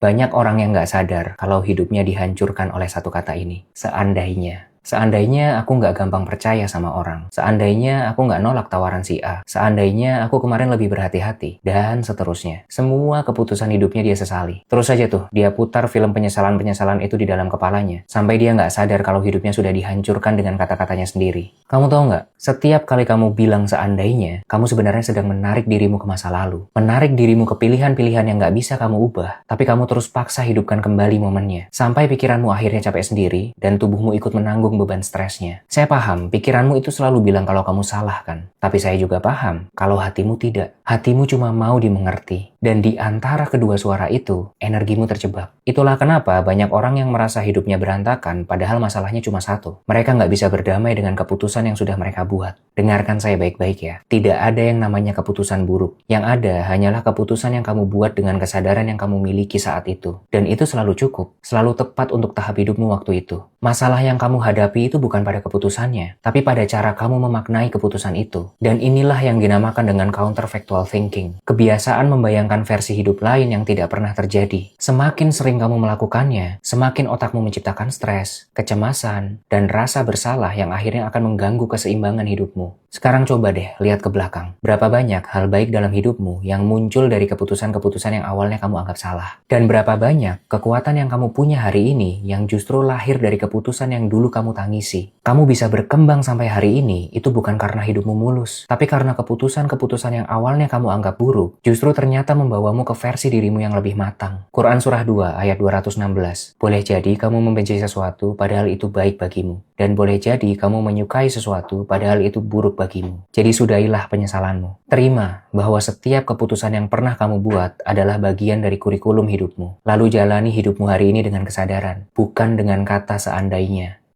Banyak orang yang nggak sadar kalau hidupnya dihancurkan oleh satu kata ini. Seandainya. Seandainya aku nggak gampang percaya sama orang. Seandainya aku nggak nolak tawaran si A. Seandainya aku kemarin lebih berhati-hati. Dan seterusnya. Semua keputusan hidupnya dia sesali. Terus aja tuh, dia putar film penyesalan-penyesalan itu di dalam kepalanya. Sampai dia nggak sadar kalau hidupnya sudah dihancurkan dengan kata-katanya sendiri. Kamu tahu nggak? Setiap kali kamu bilang seandainya, kamu sebenarnya sedang menarik dirimu ke masa lalu. Menarik dirimu ke pilihan-pilihan yang nggak bisa kamu ubah. Tapi kamu terus paksa hidupkan kembali momennya. Sampai pikiranmu akhirnya capek sendiri, dan tubuhmu ikut menanggung beban stresnya. Saya paham, pikiranmu itu selalu bilang kalau kamu salah kan? Tapi saya juga paham kalau hatimu tidak. Hatimu cuma mau dimengerti. Dan di antara kedua suara itu, energimu terjebak. Itulah kenapa banyak orang yang merasa hidupnya berantakan padahal masalahnya cuma satu. Mereka nggak bisa berdamai dengan keputusan yang sudah mereka buat. Dengarkan saya baik-baik ya. Tidak ada yang namanya keputusan buruk. Yang ada hanyalah keputusan yang kamu buat dengan kesadaran yang kamu miliki saat itu. Dan itu selalu cukup. Selalu tepat untuk tahap hidupmu waktu itu. Masalah yang kamu hadapi itu bukan pada keputusannya, tapi pada cara kamu memaknai keputusan itu. Dan inilah yang dinamakan dengan counterfactual thinking. Kebiasaan membayangkan versi hidup lain yang tidak pernah terjadi. Semakin sering kamu melakukannya, semakin otakmu menciptakan stres, kecemasan, dan rasa bersalah yang akhirnya akan mengganggu keseimbangan hidupmu. Sekarang coba deh lihat ke belakang. Berapa banyak hal baik dalam hidupmu yang muncul dari keputusan-keputusan yang awalnya kamu anggap salah? Dan berapa banyak kekuatan yang kamu punya hari ini yang justru lahir dari keputusan yang dulu kamu tangisi? Kamu bisa berkembang sampai hari ini itu bukan karena hidupmu mulus, tapi karena keputusan-keputusan yang awalnya kamu anggap buruk, justru ternyata membawamu ke versi dirimu yang lebih matang. Quran Surah 2 ayat 216. Boleh jadi kamu membenci sesuatu padahal itu baik bagimu. Dan boleh jadi kamu menyukai sesuatu padahal itu buruk bagimu. Jadi sudahilah penyesalanmu. Terima bahwa setiap keputusan yang pernah kamu buat adalah bagian dari kurikulum hidupmu. Lalu jalani hidupmu hari ini dengan kesadaran, bukan dengan kata seandainya.